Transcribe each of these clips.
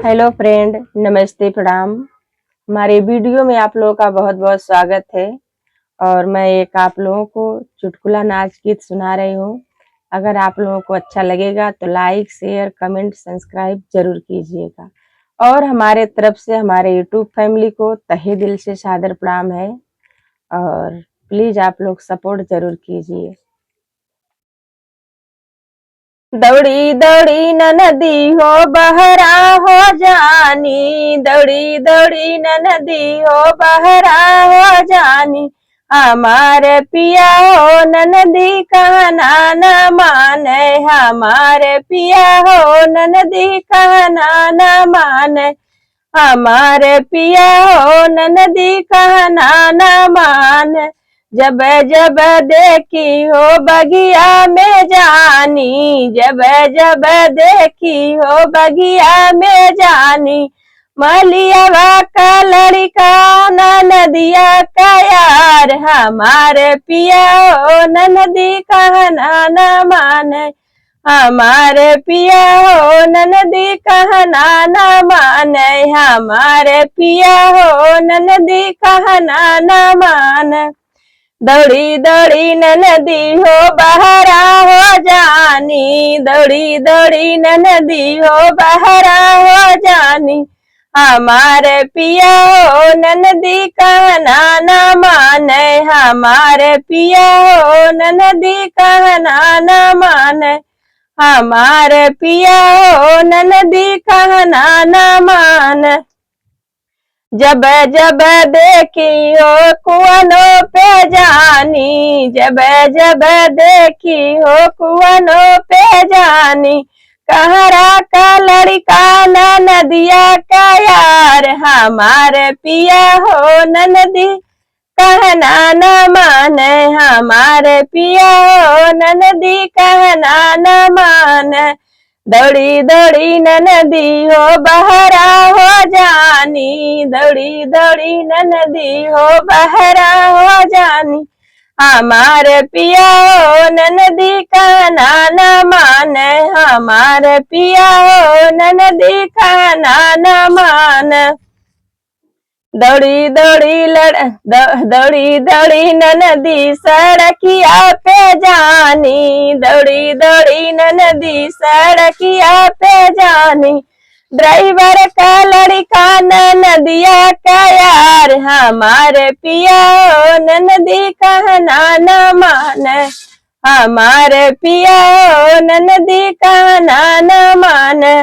Hello friend, नमस्ते, प्रणाम। हमारे वीडियो में आप लोगों का बहुत बहुत स्वागत है। और मैं एक आप लोगों को चुटकुला नाच गीत सुना रही हूँ। अगर आप लोगों को अच्छा लगेगा तो लाइक, शेयर, कमेंट, सब्सक्राइब जरूर कीजिएगा। और हमारे तरफ से हमारे यूट्यूब फैमिली को तहे दिल से सादर प्रणाम है। और प्लीज आप लोग सपोर्ट जरूर कीजिए। दौड़ी दौड़ी नदी हो बहरा हो जानी, दौड़ी दौड़ी नदी हो बहरा हो जानी। हमारे पिया हो नदी कहना न माने, हमारे पिया हो नदी कहना न माने। हमारे पिया हो नदी कहना न माने। जब जब देखी हो बगिया में जानी, जब जब देखी हो बगिया में जानी। मलियावा का लड़का नदिया का यार, हमारे पिया हो नदी कहना न माने। हमारे पिया हो नदी कहना न माने, हमारे पिया हो नदी कहना न माने। दौड़ी दौड़ी नदी हो बहरा हो जानी, दौड़ी दौड़ी नदी हो बहरा हो जानी। हमारे पिया हो नदी कहना न माने, हमारे पिया हो नदी कहना न माने। हमारे पिया हो नदी कहना न माने। जब जब देखी हो कुआनों पे जानी, जब जब देखी हो कुआनों पे जानी। कहरा का लड़का नदिया का यार, हमारे पिया हो नदी कहना न माने, हमारे पिया हो नदी कहना न माने। दौड़ी दौड़ी नदी हो बहरा हो जानी, दौड़ी दौड़ी नदी हो बहरा हो जानी। हमारे पिया हो नदी कहना न माने, हमारे पिया हो नदी कहना न माने। दौड़ी दौड़ी दौड़ी दौड़ी नदी सड़किया पे जानी, दौड़ी दौड़ी नदी सड़किया पे जानी। ड्राइवर का लड़का नदिया का यार, हमारे पिया हो नदी कहना न माने। हमारे पिया हो नदी कहना न माने।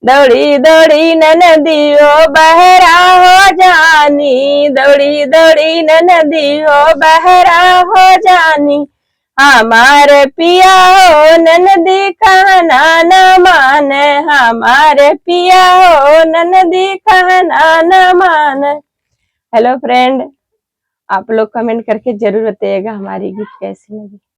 दौड़ी दौड़ी नदी हो बहरा हो जानी, दौड़ी दौड़ी नदी हो बहरा हो जानी। हमारे पिया हो नदी कहना न माने, हमारे पिया हो नदी कहना न माने। हेलो फ्रेंड, आप लोग कमेंट करके जरूर बताइएगा हमारी गीत कैसी लगी।